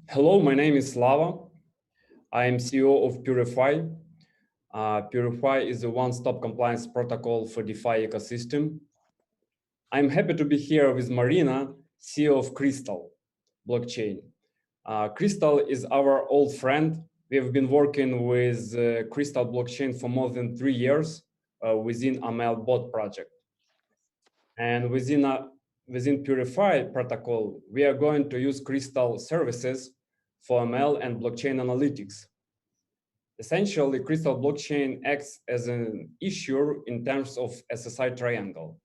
Hello, my name is Slava. I am CEO of PureFi. PureFi is a one-stop compliance protocol for DeFi ecosystem. I'm happy to be here with Marina, CEO of Crystal blockchain. Crystal is our old friend. We have been working with Crystal blockchain for more than 3 years within AML bot project. And within PureFi protocol, we are going to use Crystal services for ML and blockchain analytics. Essentially, Crystal blockchain acts as an issuer in terms of SSI triangle.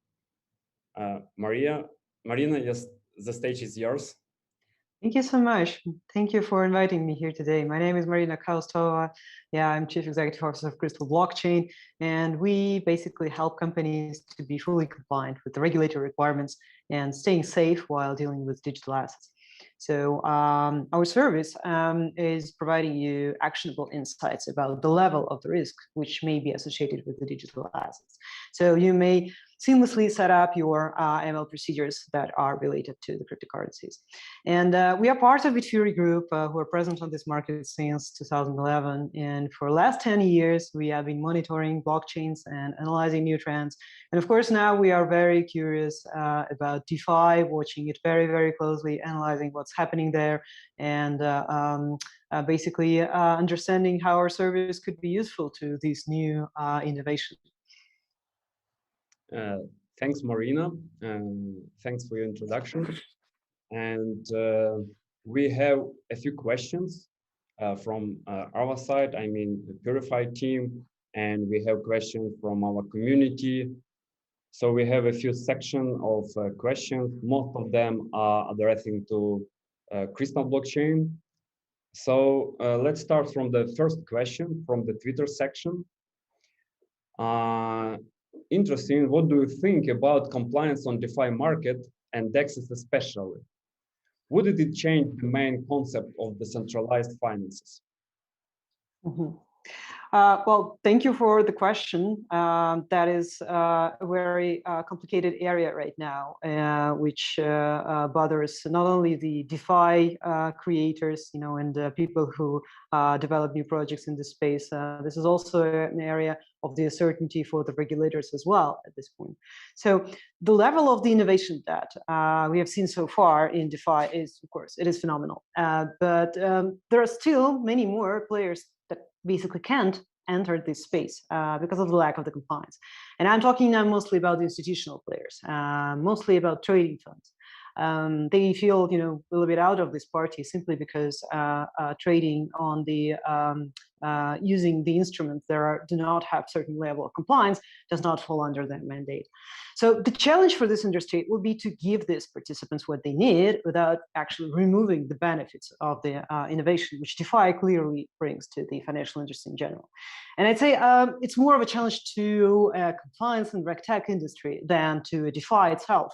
Marina, yes, the stage is yours. Thank you so much. Thank you for inviting me here today. My name is Marina Kaustova. Yeah, I'm Chief Executive Officer of Crystal Blockchain, and we basically help companies to be fully compliant with the regulatory requirements and staying safe while dealing with digital assets. So our service is providing you actionable insights about the level of the risk which may be associated with the digital assets. So you may seamlessly set up your ML procedures that are related to the cryptocurrencies. And we are part of the Fury Group who are present on this market since 2011. And for the last 10 years, we have been monitoring blockchains and analyzing new trends. And of course, now we are very curious about DeFi, watching it very, very closely, analyzing what's happening there, and basically understanding how our service could be useful to these new innovations. Thanks, Marina. Thanks for your introduction. And we have a few questions from our side, I mean, the PureFi team, and we have questions from our community. So we have a few sections of questions. Most of them are addressing to Crystal blockchain. So let's start from the first question from the Twitter section. Interesting, what do you think about compliance on DeFi market and DEXs especially? Would it change the main concept of decentralized finances? Mm-hmm. Well, thank you for the question. That is a very complicated area right now, which bothers not only the DeFi creators, and people who develop new projects in this space. This is also an area of the uncertainty for the regulators as well at this point. So the level of the innovation that we have seen so far in DeFi is, of course, it is phenomenal. But there are still many more players that basically can't enter this space because of the lack of the compliance. And I'm talking now mostly about the institutional players, mostly about trading funds. They feel, a little bit out of this party simply because trading on the using the instruments that do not have certain level of compliance does not fall under that mandate. So the challenge for this industry would be to give these participants what they need without actually removing the benefits of the innovation, which DeFi clearly brings to the financial industry in general. And I'd say it's more of a challenge to compliance and RegTech industry than to DeFi itself.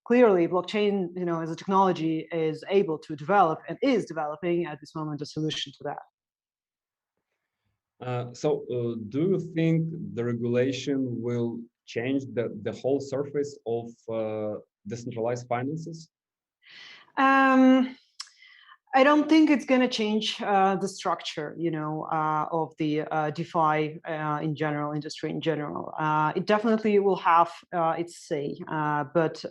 Clearly, blockchain, as a technology, is able to develop and is developing at this moment a solution to that. So do you think the regulation will change the whole surface of decentralized finances? I don't think it's going to change the structure, of the DeFi in general, industry in general. It definitely will have its say, but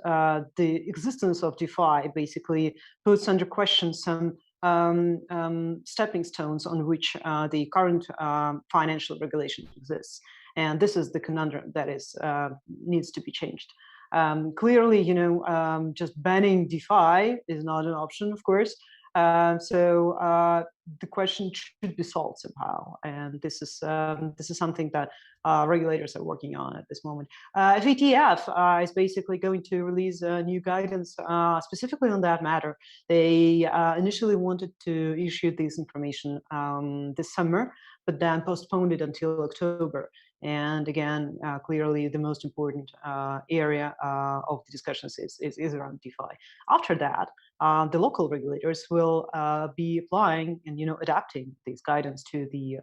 the existence of DeFi basically puts under question some stepping stones on which the current financial regulation exists. And this is the conundrum that needs to be changed. Clearly, just banning DeFi is not an option, of course. So the question should be solved somehow, and this is something that regulators are working on at this moment. FATF is basically going to release new guidance specifically on that matter. They initially wanted to issue this information this summer, but then postponed it until October. And again, clearly the most important area of the discussions is around DeFi. After that, the local regulators will be applying and adapting these guidance to the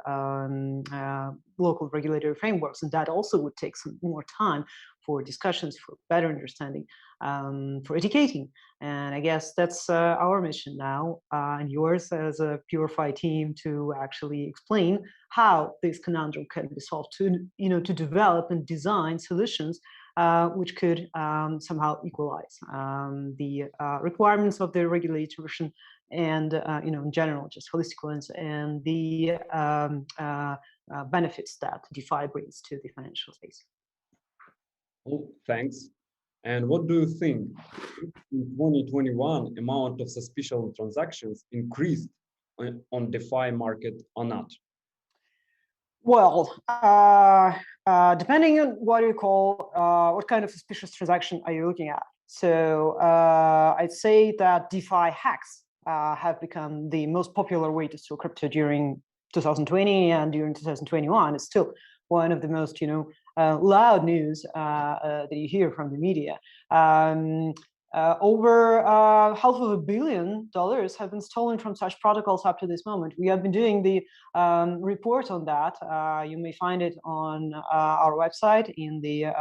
local regulatory frameworks, and that also would take some more time for discussions, for better understanding, for educating. And I guess that's our mission now, and yours as a PureFi team, to actually explain how this conundrum can be solved, to develop and design solutions which could somehow equalize the requirements of the regulation and in general, just holistic ones, and the benefits that DeFi brings to the financial space. Oh, thanks. And what do you think? In 2021, amount of suspicious transactions increased on DeFi market or not? Well, depending on what you call, what kind of suspicious transaction are you looking at? So I'd say that DeFi hacks have become the most popular way to steal crypto during 2020 and during 2021. It's still one of the most, loud news that you hear from the media. Over $500 million have been stolen from such protocols up to this moment. We have been doing the report on that. You may find it on our website in the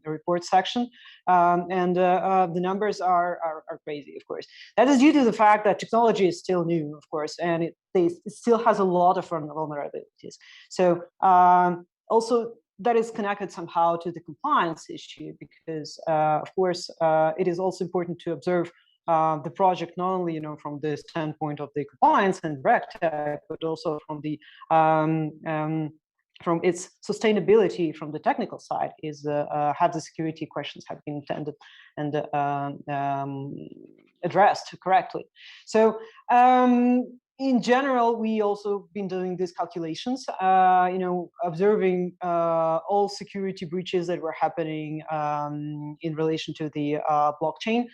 report section. And the numbers are crazy, of course. That is due to the fact that technology is still new, of course, and it still has a lot of vulnerabilities. So also, that is connected somehow to the compliance issue, because of course it is also important to observe the project not only from the standpoint of the compliance and RegTech, but also from the from its sustainability from the technical side. Is have the security questions have been intended and addressed correctly. So in general, we also been doing these calculations, observing all security breaches that were happening in relation to the blockchain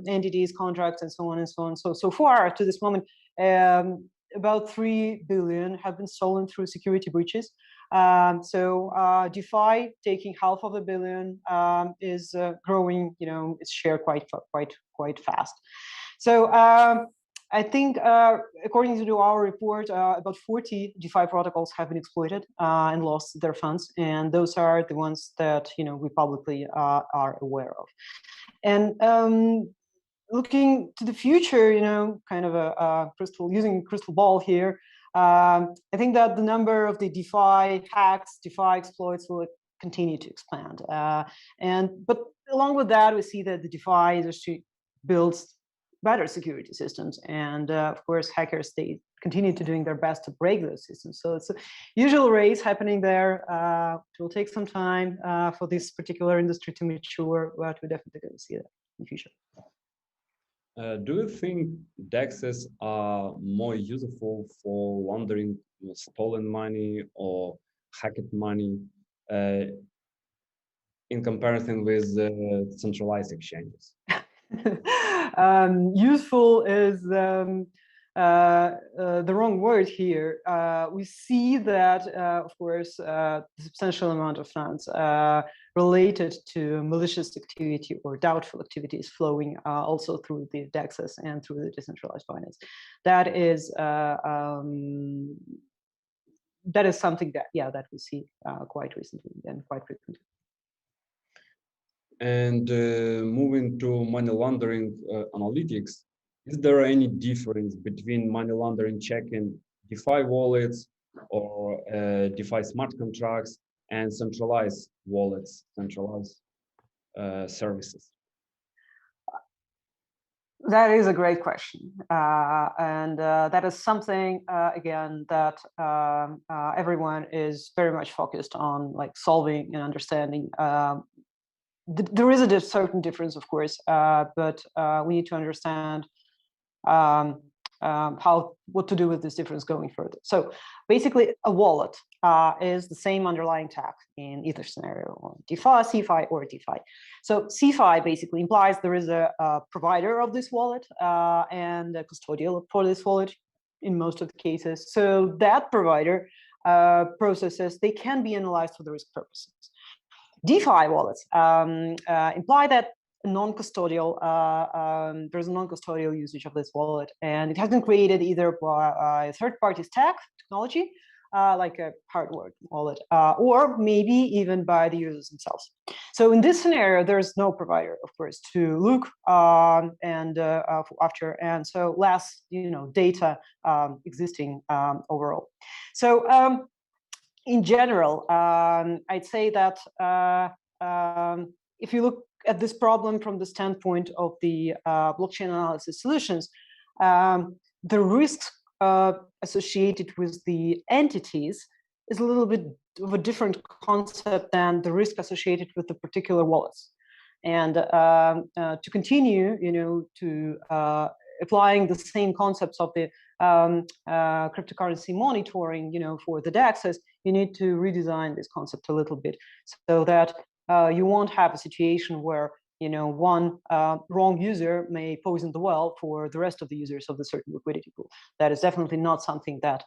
entities, contracts, and so on and so on. So far to this moment, about 3 billion have been stolen through security breaches. So DeFi taking $500 million is growing, its share quite fast. So. I think, according to our report, about 40 DeFi protocols have been exploited and lost their funds, and those are the ones that we publicly are aware of. And looking to the future, kind of using a crystal ball here, I think that the number of the DeFi hacks, DeFi exploits will continue to expand. But along with that, we see that the DeFi industry builds better security systems, and of course hackers, they continue to doing their best to break those systems. So it's a usual race happening there. It will take some time for this particular industry to mature, but we're definitely going to see that in the future. Do you think DEXs are more useful for laundering stolen money or hacked money in comparison with centralized exchanges? Useful is the wrong word here. We see that, of course, the substantial amount of funds related to malicious activity or doubtful activities flowing also through the DEXs and through the decentralized finance. That is something that we see quite recently and quite frequently. And moving to money laundering analytics, is there any difference between money laundering checking DeFi wallets or DeFi smart contracts and centralized wallets, centralized services? That is a great question. And that is something, again, that everyone is very much focused on, like solving and understanding. There is a certain difference, of course, but we need to understand what to do with this difference going further. So basically, a wallet is the same underlying tag in either scenario, or DeFi, CeFi, or DeFi. So CeFi basically implies there is a provider of this wallet and a custodial for this wallet in most of the cases. So that provider processes, they can be analyzed for the risk purposes. DeFi wallets imply that non-custodial, there's a non-custodial usage of this wallet, and it has been created either by a third-party stack technology like a hardware wallet, or maybe even by the users themselves. So in this scenario, there's no provider, of course, to look and after, and so less, data existing overall. So in general, I'd say that if you look at this problem from the standpoint of the blockchain analysis solutions, the risks associated with the entities is a little bit of a different concept than the risk associated with the particular wallets. And to continue, to applying the same concepts of the cryptocurrency monitoring, for the DEXs, you need to redesign this concept a little bit so that you won't have a situation where one wrong user may poison the well for the rest of the users of the certain liquidity pool. That is definitely not something that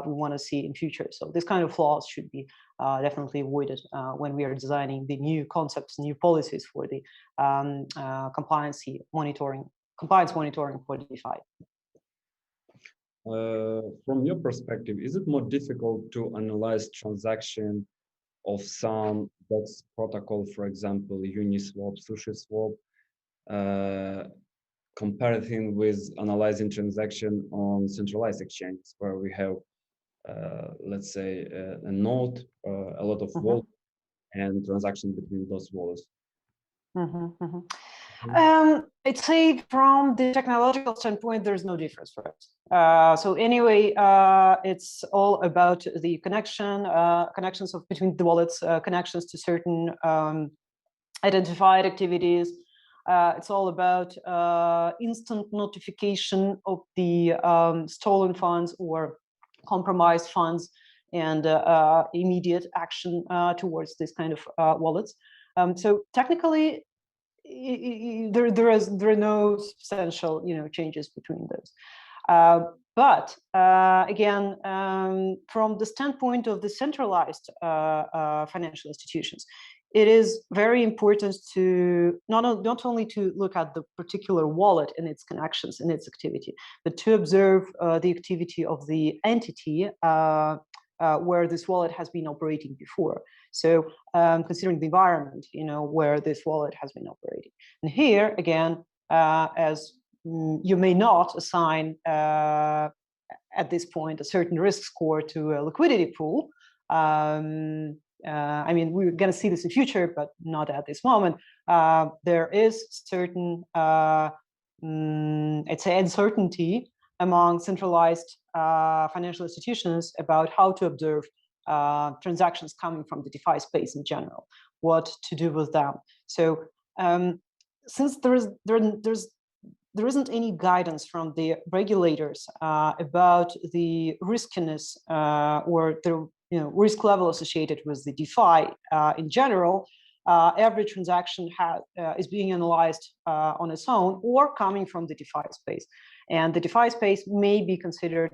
we want to see in future. So this kind of flaws should be definitely avoided when we are designing the new concepts, new policies for the compliance monitoring for DeFi. From your perspective, is it more difficult to analyze transaction of some DEX protocol, for example, Uniswap, SushiSwap, comparing with analyzing transaction on centralized exchanges where we have, let's say, a node, a lot of wallets, and transaction between those wallets? I'd say from the technological standpoint, there's no difference for us. So anyway, it's all about the connections between the wallets, connections to certain identified activities. It's all about instant notification of the stolen funds or compromised funds and immediate action towards this kind of wallets. So technically, there are no substantial changes between those. But again, from the standpoint of the centralized financial institutions, it is very important to not only to look at the particular wallet and its connections and its activity, but to observe the activity of the entity where this wallet has been operating before. So considering the environment, where this wallet has been operating. And here, again, as you may not assign at this point a certain risk score to a liquidity pool. I mean, we're going to see this in future, but not at this moment. There is certain, I'd say, uncertainty among centralized financial institutions about how to observe transactions coming from the DeFi space in general, what to do with them. So since there isn't any guidance from the regulators about the riskiness or the risk level associated with the DeFi in general, every transaction is being analyzed on its own or coming from the DeFi space. And the DeFi space may be considered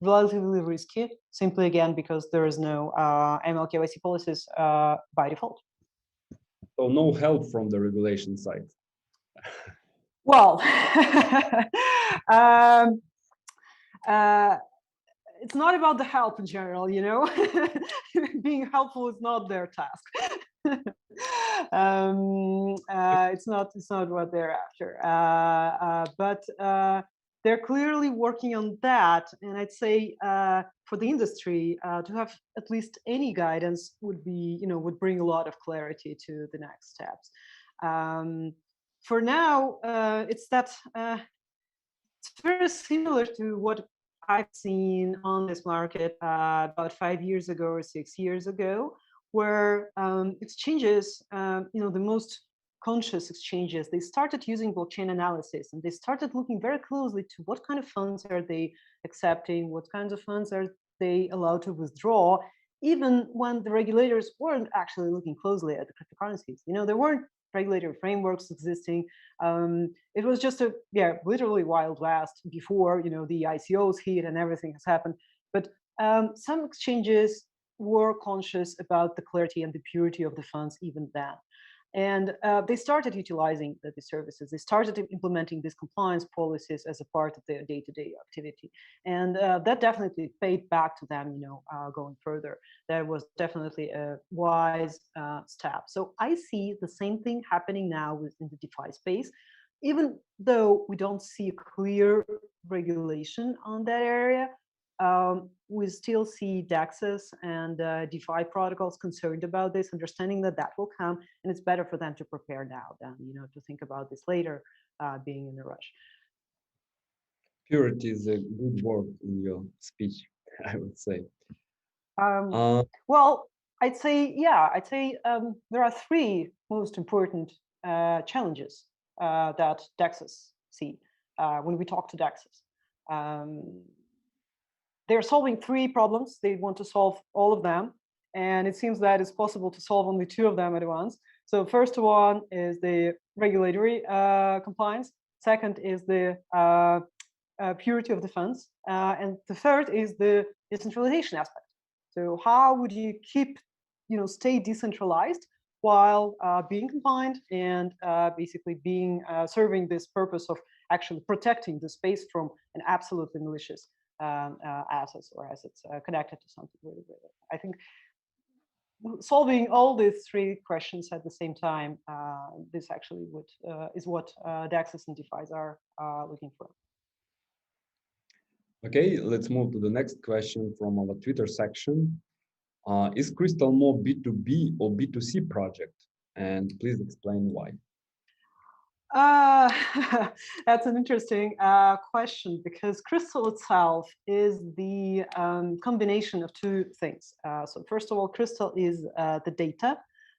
relatively risky, simply again because there is no ML KYC policies by default. So no help from the regulation side. Well, it's not about the help in general, being helpful is not their task. It's not what they're after. But they're clearly working on that, and I'd say for the industry to have at least any guidance would bring a lot of clarity to the next steps. For now, it's very similar to what I've seen on this market about 5 years ago or 6 years ago, where exchanges, the most conscious exchanges, they started using blockchain analysis, and they started looking very closely to what kind of funds are they accepting, what kinds of funds are they allowed to withdraw, even when the regulators weren't actually looking closely at the cryptocurrencies. There weren't regulatory frameworks existing. It was just literally wild west before the ICOs hit and everything has happened. But some exchanges were conscious about the clarity and the purity of the funds even then. And they started utilizing these services. They started implementing these compliance policies as a part of their day-to-day activity. And that definitely paid back to them, going further. That was definitely a wise step. So I see the same thing happening now within the DeFi space, even though we don't see a clear regulation on that area. We still see DEXs and DeFi protocols concerned about this, understanding that that will come, and it's better for them to prepare now than to think about this later, being in a rush. Purity is a good word in your speech, I would say. Well, I'd say, yeah, there are three most important challenges that DEXs see when we talk to DEXs. They're solving three problems. They want to solve all of them. And it seems that it's possible to solve only two of them at once. So first one is the regulatory compliance. Second is the purity of the funds. And the third is the decentralization aspect. So how would you keep, stay decentralized while being compliant and basically being serving this purpose of actually protecting the space from an absolutely malicious assets or assets connected to something really. I think solving all these three questions at the same time, this actually is what DEXs and DeFis are looking for. Okay, let's move to the next question from our Twitter section. Is Crystal more B2B or B2C project? And please explain why. That's an interesting question, because Crystal itself is the combination of two things. So first of all, Crystal is the data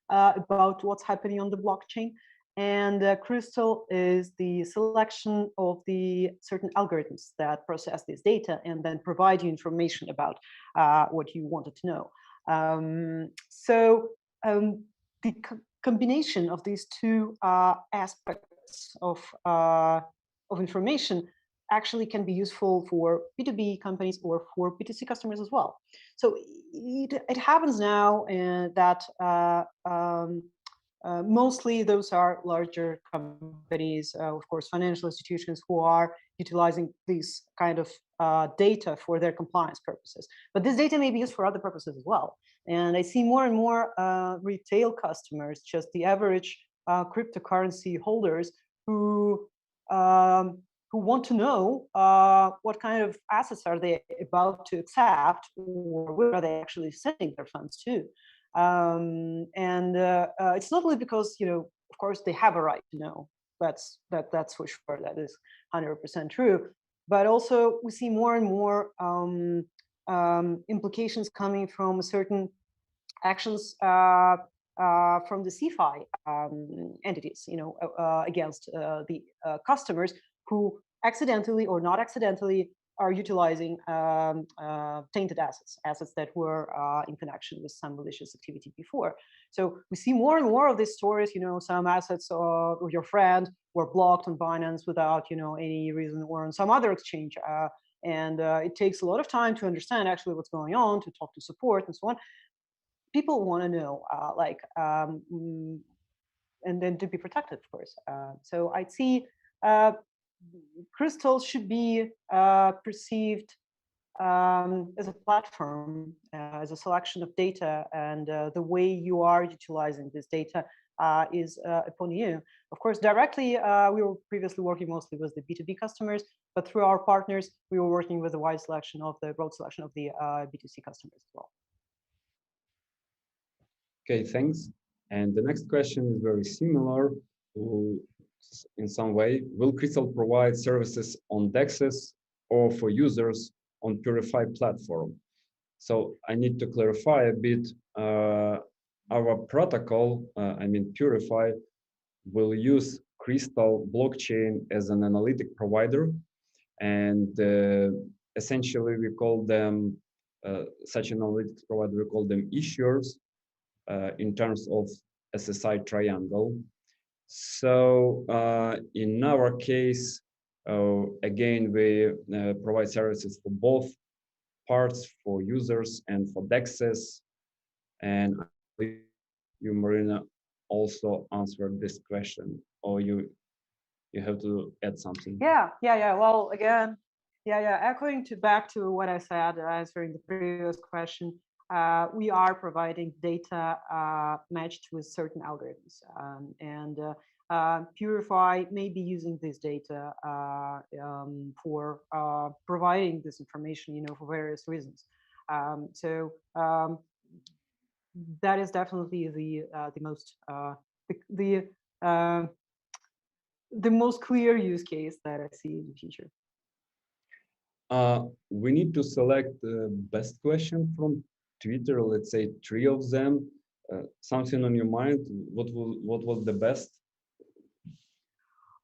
about what's happening on the blockchain. And Crystal is the selection of the certain algorithms that process this data and then provide you information about what you wanted to know. The combination of these two aspects of information actually can be useful for B2B companies or for B2C customers as well. So it happens now that mostly those are larger companies, of course, financial institutions who are utilizing this kind of data for their compliance purposes. But this data may be used for other purposes as well. And I see more and more retail customers, just the average cryptocurrency holders who want to know what kind of assets are they about to accept, or where are they actually sending their funds to. It's not only because, of course, they have a right to know. That's for sure. That is 100% true. But also, we see more and more implications coming from certain actions from the CeFi entities, against the customers who accidentally or not accidentally are utilizing tainted assets that were in connection with some malicious activity before. So we see more and more of these stories. Some assets of your friend were blocked on Binance without any reason, or on some other exchange. And it takes a lot of time to understand actually what's going on, to talk to support and so on. People want to know, and then to be protected, of course. So I'd see Crystal should be perceived as a platform, as a selection of data, and the way you are utilizing this data is upon you. Of course, directly, we were previously working mostly with the B2B customers, but through our partners, we were working with a broad selection of the B2C customers as well. Okay, thanks. And the next question is very similar in some way. Will Crystal provide services on DEXs or for users on PureFi platform? So I need to clarify a bit. Our protocol, PureFi, will use Crystal blockchain as an analytic provider. And essentially, we call them, such an analytics provider, we call them issuers. In terms of SSI triangle. So in our case, again, we provide services for both parts, for users and for DEXs. And you, Marina, also answered this question, or you have to add something? Yeah. Well, again, echoing back to what I said, answering the previous question, we are providing data matched with certain algorithms, and PureFi may be using this data for providing this information, for various reasons. So that is definitely the most the uh, the most clear use case that I see in the future. We need to select the best question from Twitter, let's say 3 of them. Something on your mind? What was the best?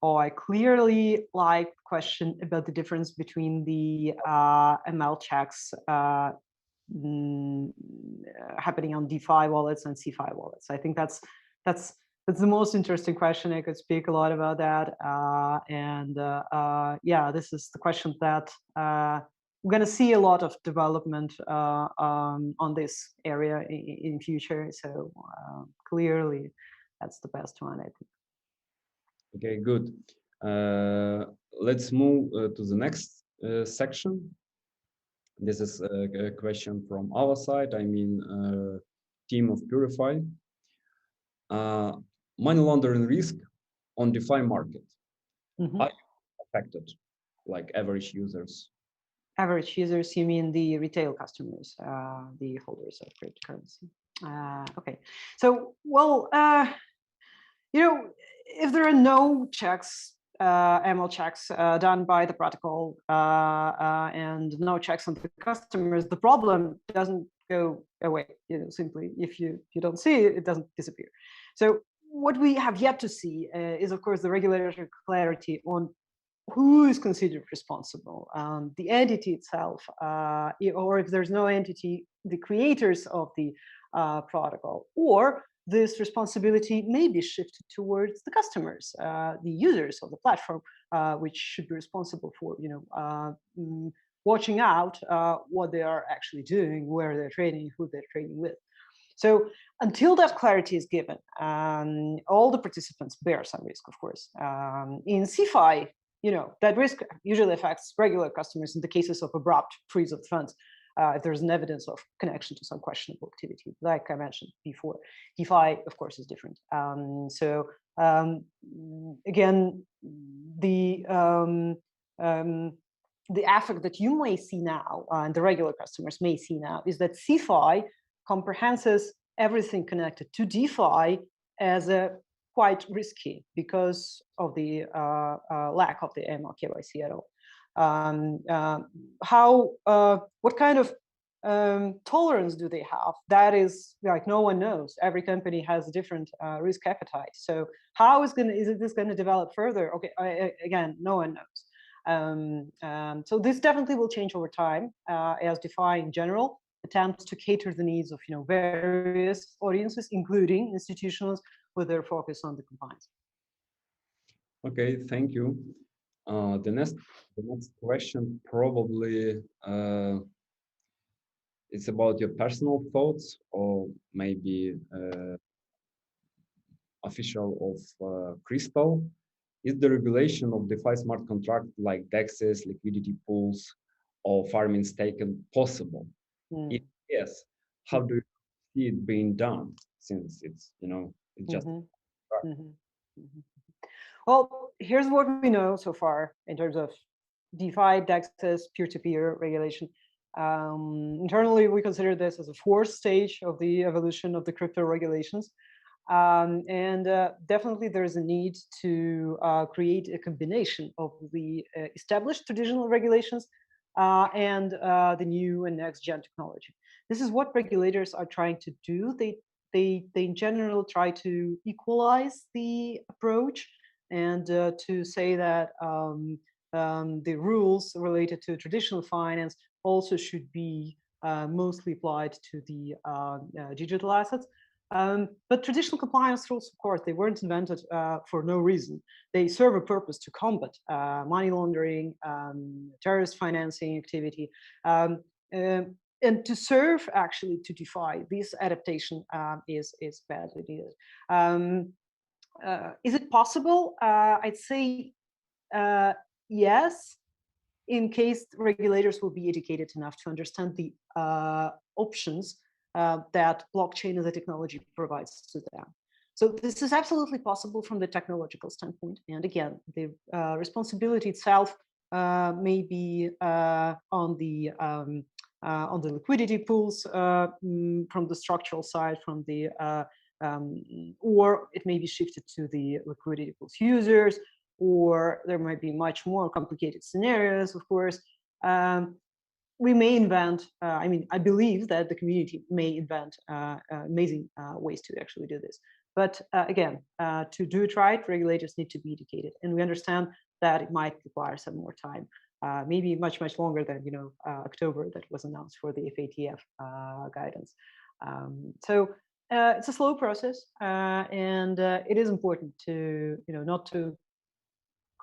Oh, I clearly like question about the difference between the ML checks happening on DeFi wallets and CeFi wallets. I think that's the most interesting question. I could speak a lot about that. Yeah, this is the question that we're going to see a lot of development on this area in future. So clearly, that's the best one, I think. Okay, good. Let's move to the next section. This is a question from our side. I mean, team of PureFi. Money laundering risk on DeFi market. Mm-hmm. Are you affected, like average users? Average users, you mean the retail customers, the holders of cryptocurrency. Okay, so well, if there are no checks, ML checks done by the protocol, and no checks on the customers, the problem doesn't go away. Simply if you don't see it, it doesn't disappear. So what we have yet to see is, of course, the regulatory clarity on who is considered responsible, the entity itself, or if there's no entity, the creators of the protocol, or this responsibility may be shifted towards the customers, the users of the platform, which should be responsible for, watching out what they are actually doing, where they're trading, who they're trading with. So until that clarity is given, all the participants bear some risk, of course. In CeFi, that risk usually affects regular customers in the cases of abrupt freeze of funds, if there's an evidence of connection to some questionable activity, like I mentioned before. DeFi, of course, is different. Again, the effect that you may see now, and the regular customers may see now, is that CeFi comprehends everything connected to DeFi as a quite risky because of the lack of the AML KYC at all. What kind of tolerance do they have? That is, like, no one knows. Every company has a different risk appetite. So how is this going to develop further? Okay, again, no one knows. So this definitely will change over time as DeFi in general attempts to cater the needs of various audiences, including institutions, with their focus on the compliance. Okay, thank you. The next question probably it's about your personal thoughts, or maybe official of Crystal. Is the regulation of DeFi smart contract like DEXs, liquidity pools, or farming staking possible? If yes, how do you see it being done? Since it's it's just. Well, here's what we know so far in terms of DeFi, DEXs, peer-to-peer regulation. Internally, we consider this as a fourth stage of the evolution of the crypto regulations. Definitely there's a need to create a combination of the established traditional regulations and the new and next gen technology. This is what regulators are trying to do. They in general try to equalize the approach and to say that the rules related to traditional finance also should be mostly applied to the digital assets. But traditional compliance rules, of course, they weren't invented for no reason. They serve a purpose to combat money laundering, terrorist financing activity. and to serve actually to DeFi, this adaptation is badly needed. Is it possible? I'd say yes, in case regulators will be educated enough to understand the options that blockchain as a technology provides to them. So this is absolutely possible from the technological standpoint. And again, the responsibility itself may be on the liquidity pools from the structural side, from the or it may be shifted to the liquidity pools users, or there might be much more complicated scenarios, of course. We may invent, I mean, I believe that the community may invent amazing ways to actually do this. But again, to do it right, regulators need to be educated. And we understand that it might require some more time, maybe much, much longer than, October that was announced for the FATF guidance. So it's a slow process, and it is important to, not to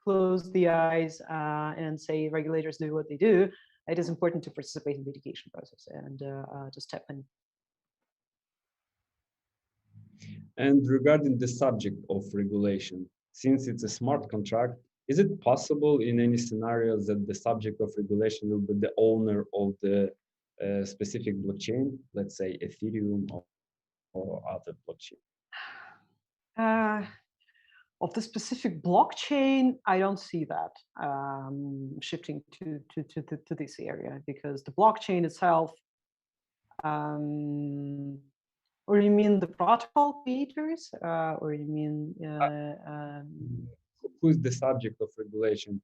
close the eyes and say regulators do what they do. It is important to participate in the education process and to step in. And regarding the subject of regulation, since it's a smart contract, is it possible in any scenarios that the subject of regulation will be the owner of the specific blockchain, let's say Ethereum or other blockchain? Of the specific blockchain, I don't see that shifting to this area, because the blockchain itself, or you mean the protocol creators, or you mean who is the subject of regulation?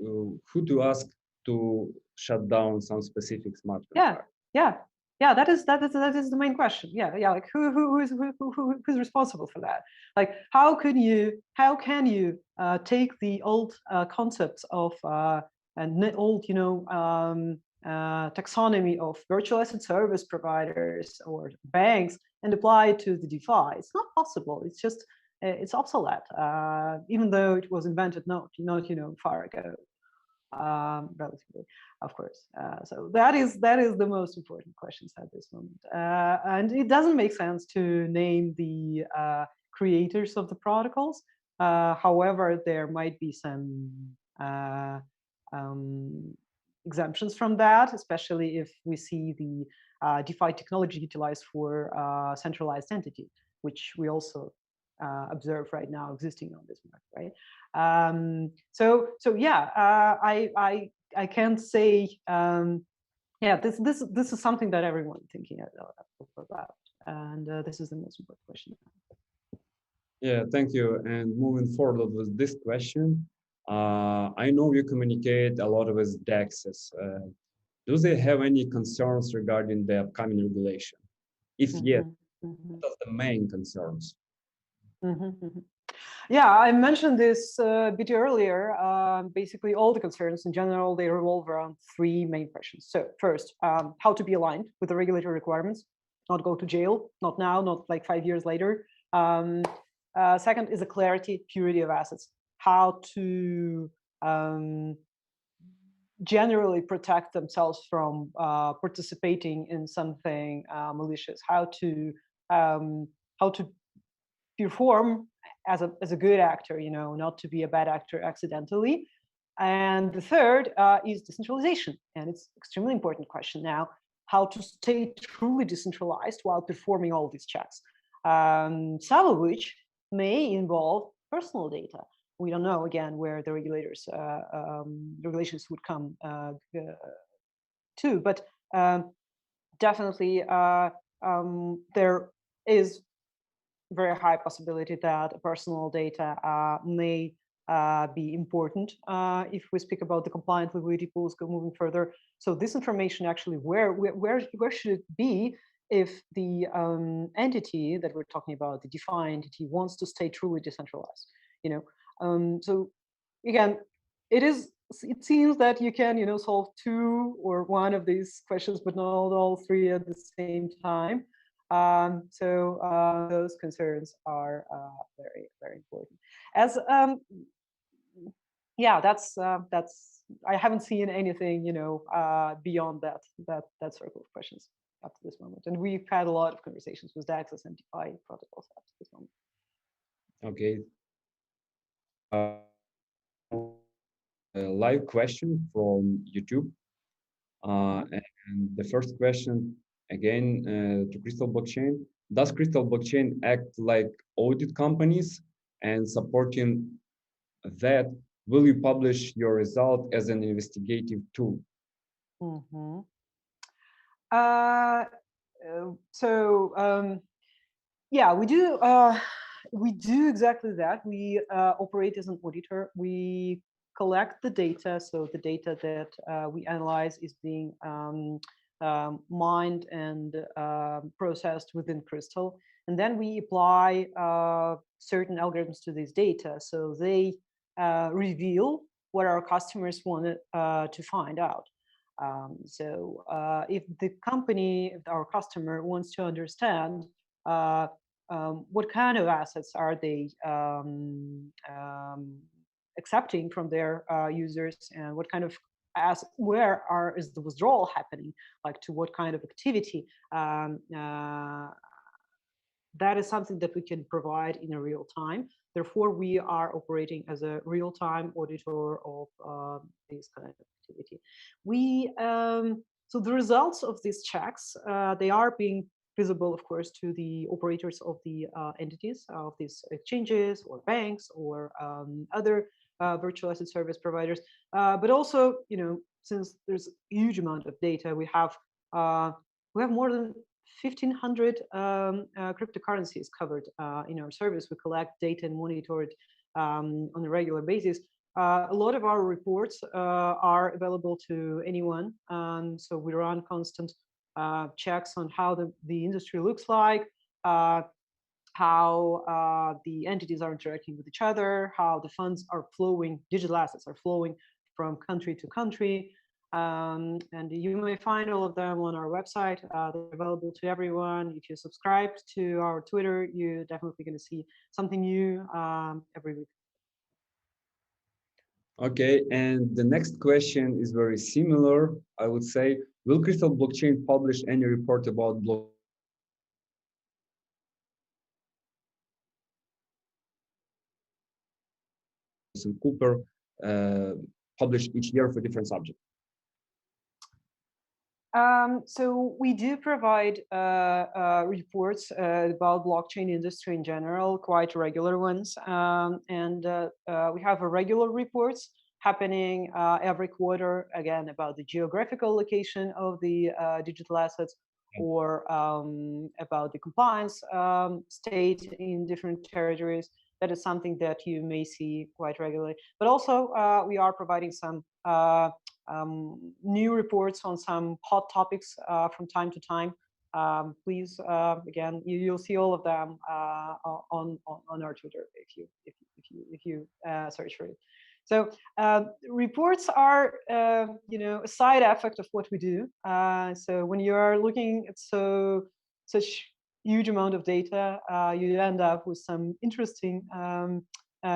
Who to ask to shut down some specific smart contract? Yeah. That is the main question. Yeah. Like who's responsible for that? Like how can you take the old concepts of and old taxonomy of virtual asset service providers or banks and apply it to the DeFi? It's not possible. It's just it's obsolete, even though it was invented not far ago. Relatively, of course. So that is the most important questions at this moment. And it doesn't make sense to name the creators of the protocols. However, there might be some exemptions from that, especially if we see the DeFi technology utilized for centralized entity, which we also observe right now existing on this market, right? So yeah, I can't say. Yeah, this is something that everyone is thinking about, and this is the most important question. Yeah, thank you. And moving forward with this question, I know you communicate a lot with DEXs. Do they have any concerns regarding the upcoming regulation? If yes, what are the main concerns? Yeah, I mentioned this a bit earlier. Basically, all the concerns in general, they revolve around three main questions. So first, how to be aligned with the regulatory requirements, not go to jail, not now, not like 5 years later. Second is the clarity, purity of assets, how to generally protect themselves from participating in something malicious, how to perform as a good actor, not to be a bad actor accidentally. And the third is decentralization, and it's extremely important question now, how to stay truly decentralized while performing all these checks, some of which may involve personal data. We don't know, again, where the regulations would come to, but definitely there is very high possibility that personal data may be important if we speak about the compliant liquidity pools moving further. So this information actually, where should it be if the entity that we're talking about, the DeFi entity, wants to stay truly decentralized? So again, it seems that you can solve two or one of these questions, but not all three at the same time. So those concerns are very, very important. As yeah, that's I haven't seen anything, beyond that circle of questions up to this moment. And we've had a lot of conversations with DAXs and DeFi protocols up to this moment. Okay. A live question from YouTube. And the first question, again, to Crystal Blockchain. Does Crystal Blockchain act like audit companies? And supporting that, will you publish your result as an investigative tool? Mm-hmm. Uh, so yeah, we do exactly that. We operate as an auditor. We collect the data, so the data that we analyze is being mined and processed within Crystal, and then we apply certain algorithms to this data, so they reveal what our customers wanted to find out. So if the company, if our customer wants to understand what kind of assets are they accepting from their users, and what kind of is the withdrawal happening, like to what kind of activity, that is something that we can provide in a real time. Therefore, we are operating as a real-time auditor of this kind of activity. So the results of these checks, they are being visible, of course, to the operators of the entities of these exchanges or banks or other virtual asset service providers. But also, since there's a huge amount of data, we have more than 1,500 cryptocurrencies covered in our service. We collect data and monitor it on a regular basis. A lot of our reports are available to anyone. So we run constant checks on how the industry looks like, how the entities are interacting with each other, how the funds are flowing, digital assets are flowing from country to country. And you may find all of them on our website. They're available to everyone. If you subscribe to our Twitter, you're definitely going to see something new every week. Okay, and the next question is very similar, I would say. Will Crystal Blockchain publish any report about block and Cooper published each year for different subjects? So we do provide reports about blockchain industry in general, quite regular ones, and we have regular reports happening every quarter, again, about the geographical location of the digital assets, or about the compliance state in different territories. That is something that you may see quite regularly. But also, we are providing some new reports on some hot topics from time to time. Please, again, you'll see all of them on our Twitter if you search for it. So reports are, a side effect of what we do. So when you are looking at such huge amount of data, you end up with some interesting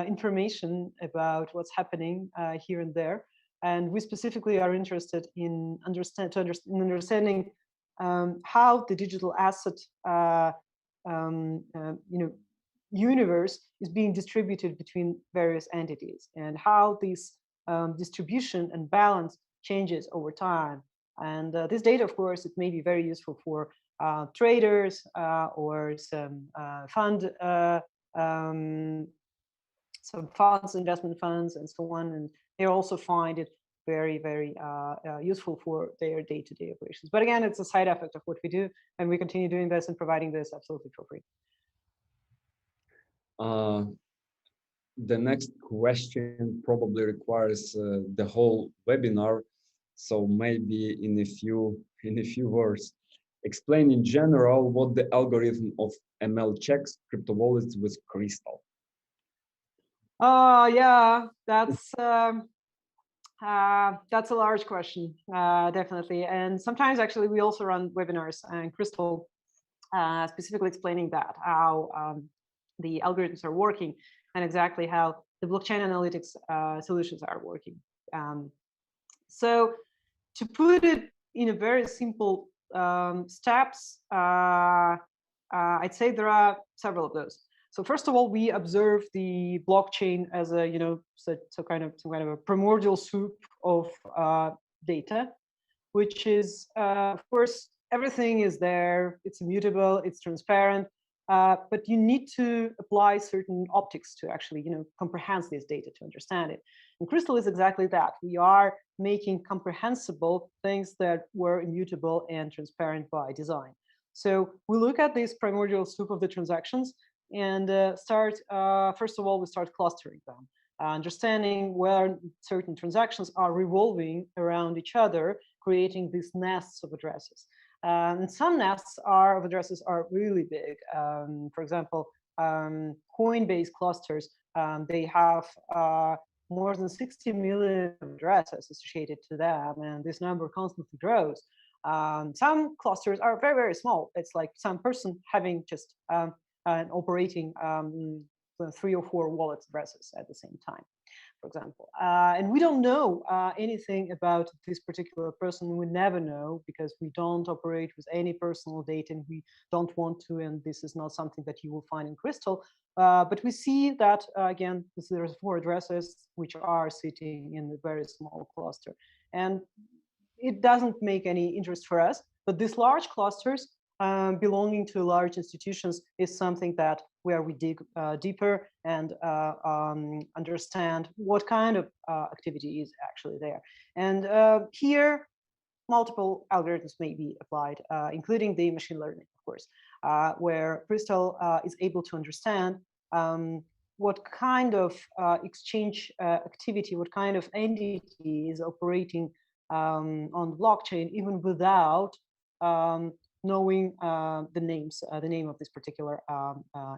information about what's happening here and there. And we specifically are interested in understanding how the digital asset universe is being distributed between various entities, and how this distribution and balance changes over time. And this data, of course, it may be very useful for traders or some funds, investment funds, and so on. And they also find it very, very useful for their day-to-day operations. But again, it's a side effect of what we do, and we continue doing this and providing this absolutely for free. The next question probably requires the whole webinar, so maybe in a few words, explain in general what the algorithm of ML checks crypto wallets with Crystal. Yeah, that's a large question, definitely. And sometimes actually we also run webinars and Crystal, specifically explaining that, how the algorithms are working and exactly how the blockchain analytics solutions are working. So to put it in a very simple steps, I'd say there are several of those. So first of all, we observe the blockchain as a, so kind of some kind of a primordial soup of data, which is, of course, everything is there. It's immutable. It's transparent. But you need to apply certain optics to actually, comprehend this data to understand it. And Crystal is exactly that. We are making comprehensible things that were immutable and transparent by design. So we look at this primordial soup of the transactions and first of all, we start clustering them, understanding where certain transactions are revolving around each other, creating these nests of addresses. And some nests of addresses are really big. For example, Coinbase clusters, they have more than 60 million addresses associated to them, and this number constantly grows. Some clusters are very, very small. It's like some person having just operating 3 or 4 wallet addresses at the same time, for example. And we don't know anything about this particular person. We never know because we don't operate with any personal data and we don't want to, and this is not something that you will find in Crystal. But we see that, again, there's 4 addresses which are sitting in a very small cluster. And it doesn't make any interest for us, but these large clusters belonging to large institutions is something that where we dig deeper and understand what kind of activity is actually there. And here, multiple algorithms may be applied, including the machine learning, of course, where Crystal is able to understand what kind of exchange activity, what kind of entity is operating on the blockchain, even without knowing the name of this particular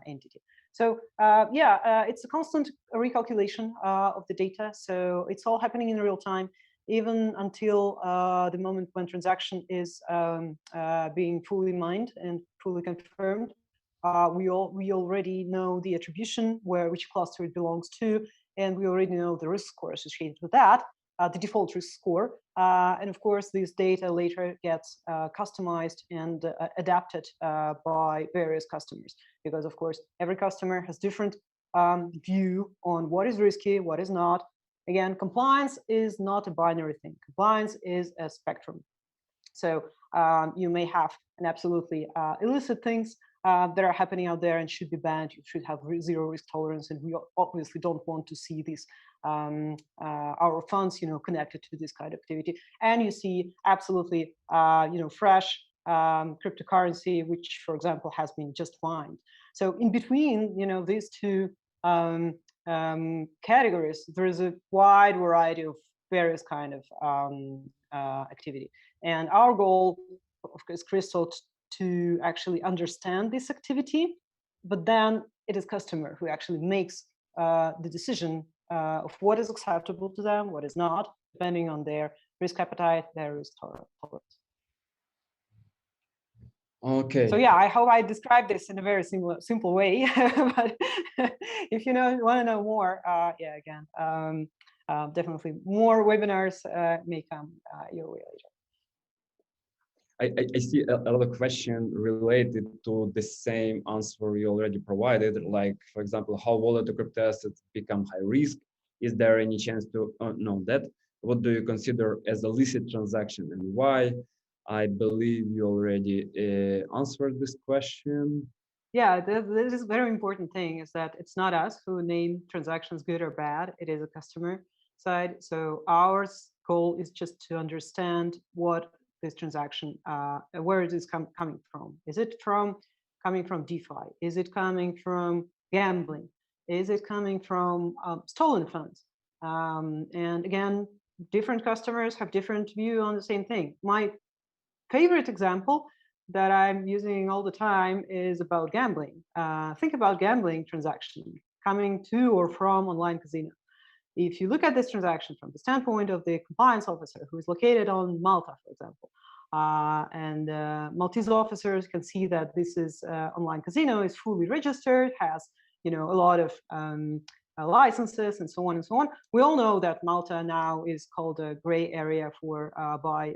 entity. So it's a constant recalculation of the data. So it's all happening in real time, even until the moment when transaction is being fully mined and fully confirmed. We already know the attribution, which cluster it belongs to, and we already know the risk score associated with that. The default risk score. And of course, this data later gets customized and adapted by various customers, because of course, every customer has different view on what is risky, what is not. Again, compliance is not a binary thing. Compliance is a spectrum. So you may have an absolutely illicit things that are happening out there and should be banned. You should have zero risk tolerance, and we obviously don't want to see this our funds, connected to this kind of activity. And you see absolutely, fresh cryptocurrency, which, for example, has been just mined. So in between, these two categories, there is a wide variety of various kind of activity. And our goal, of course, Crystal, to actually understand this activity, but then it is customer who actually makes the decision of what is acceptable to them, what is not, depending on their risk appetite, their risk tolerance. Okay. So yeah, I hope I described this in a very simple way. But if you want to know more, again, definitely more webinars may come your way later. I see another question related to the same answer you already provided, like, for example, how volatile crypto assets become high risk. Is there any chance to know that? What do you consider as a licit transaction and why? I believe you already answered this question. Yeah, this is a very important thing, is that it's not us who name transactions good or bad. It is a customer side. So our goal is just to understand what this transaction, where it is coming from. Is it coming from DeFi? Is it coming from gambling? Is it coming from stolen funds? And again, different customers have different view on the same thing. My favorite example that I'm using all the time is about gambling. Think about gambling transaction coming to or from online casino. If you look at this transaction from the standpoint of the compliance officer who is located on Malta, for example, and Maltese officers can see that this is online casino, is fully registered, has a lot of licenses and so on and so on. We all know that Malta now is called a gray area for by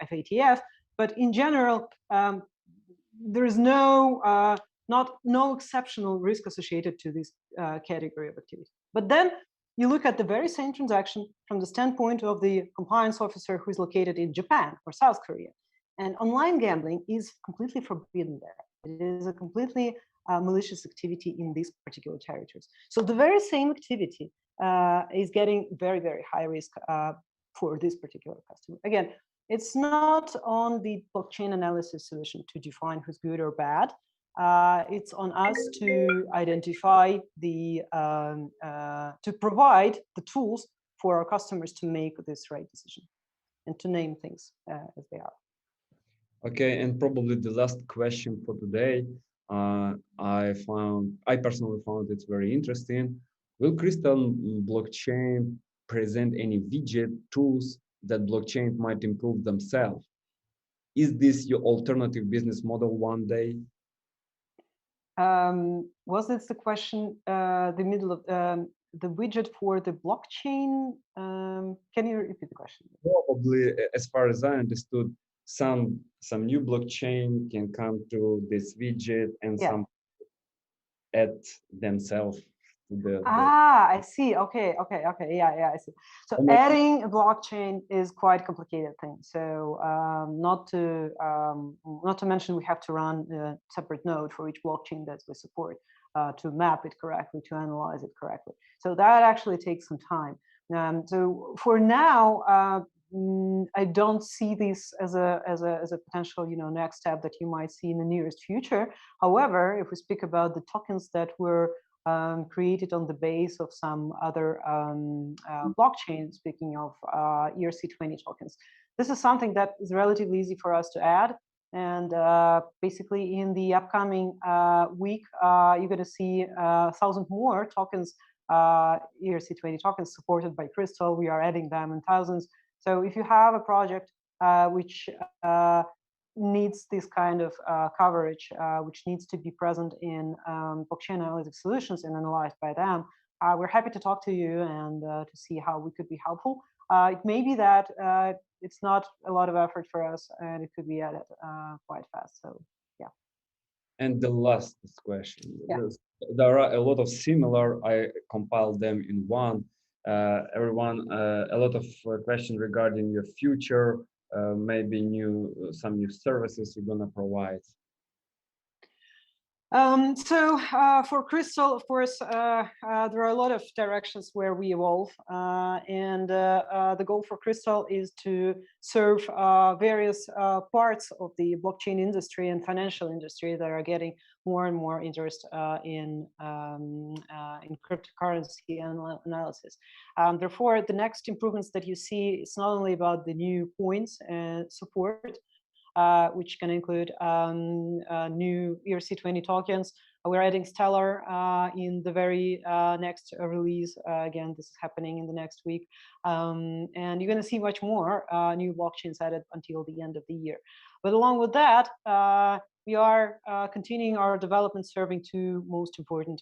FATF, but in general, there is no exceptional risk associated to this category of activity. But then you look at the very same transaction from the standpoint of the compliance officer who is located in Japan or South Korea. And online gambling is completely forbidden there. It is a completely malicious activity in these particular territories. So the very same activity is getting very, very high risk for this particular customer. Again, it's not on the blockchain analysis solution to define who's good or bad. It's on us to identify to provide the tools for our customers to make this right decision and to name things as they are. Okay, and probably the last question for today. I personally found it very interesting. Will Crystal blockchain present any widget tools that blockchain might improve themselves? Is this your alternative business model one day? Was this the question, the middle of the widget for the blockchain? Can you repeat the question? Probably, as far as I understood, some new blockchain can come to this widget and some add themselves to the I see. Okay. Yeah, I see. So adding a blockchain is quite a complicated thing. So not to mention we have to run a separate node for each blockchain that we support to map it correctly, to analyze it correctly. So that actually takes some time. So for now, I don't see this as a potential next step that you might see in the nearest future. However, if we speak about the tokens that were created on the base of some other blockchain, speaking of ERC20 tokens, this is something that is relatively easy for us to add. And basically, in the upcoming week, you're going to see 1,000 more tokens, ERC20 tokens supported by Crystal. We are adding them in thousands. So if you have a project which needs this kind of coverage, which needs to be present in blockchain analytics solutions and analyzed by them, we're happy to talk to you and to see how we could be helpful. It may be that it's not a lot of effort for us and it could be added quite fast. So, yeah. And the last question. Yeah. There are a lot of similar, I compiled them in one. Everyone, a lot of questions regarding your future, maybe some new services you're gonna provide. So for Crystal, of course, there are a lot of directions where we evolve, and the goal for Crystal is to serve various parts of the blockchain industry and financial industry that are getting more and more interest in cryptocurrency analysis. Therefore, the next improvements that you see, it's not only about the new points and support, which can include new ERC20 tokens. We're adding Stellar in the very next release. Again, this is happening in the next week. And you're going to see much more new blockchains added until the end of the year. But along with that, we are continuing our development serving two most important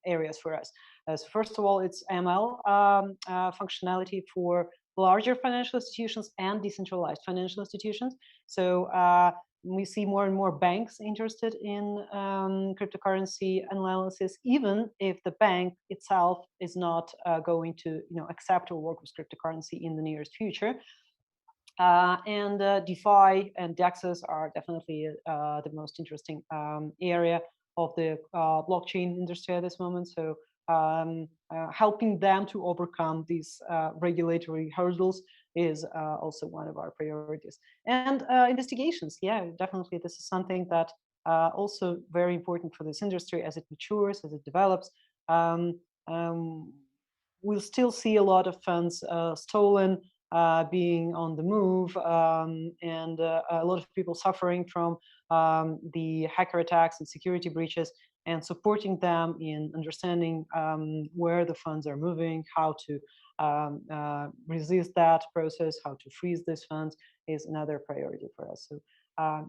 areas for us. So first of all, it's ML functionality for larger financial institutions and decentralized financial institutions. So we see more and more banks interested in cryptocurrency analysis, even if the bank itself is not going to accept or work with cryptocurrency in the nearest future. And DeFi and DEXs are definitely the most interesting area of the blockchain industry at this moment. So helping them to overcome these regulatory hurdles is also one of our priorities. And investigations, yeah, definitely this is something that also very important for this industry as it matures, as it develops. We'll still see a lot of funds stolen, being on the move, and a lot of people suffering from the hacker attacks and security breaches, and supporting them in understanding where the funds are moving, how to resist that process, how to freeze these funds is another priority for us. So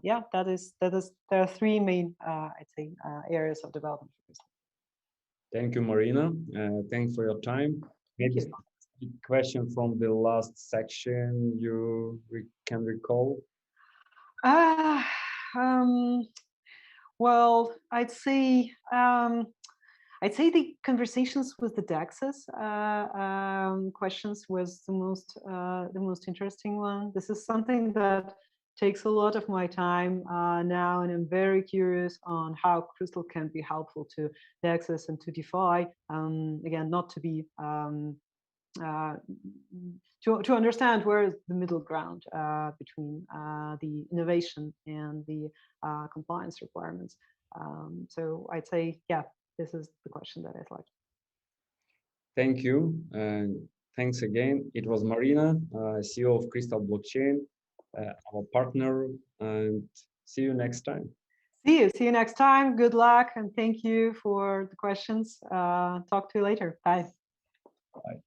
yeah, there are three main, I'd say, areas of development for this. Thank you, Marina. Thanks for your time. Thank Maybe you. some question from the last section you can recall. Uh, um, well, I'd say the conversations with the DEXs questions was the most interesting one. This is something that takes a lot of my time now, and I'm very curious on how Crystal can be helpful to DEXs and to DeFi. Again, not to be uh, to understand where is the middle ground between the innovation and the compliance requirements. So I'd say, yeah, this is the question that I'd like. Thank you. And thanks again. It was Marina, CEO of Crystal Blockchain, our partner, and see you next time. See you next time. Good luck, and thank you for the questions. Talk to you later. Bye. Bye.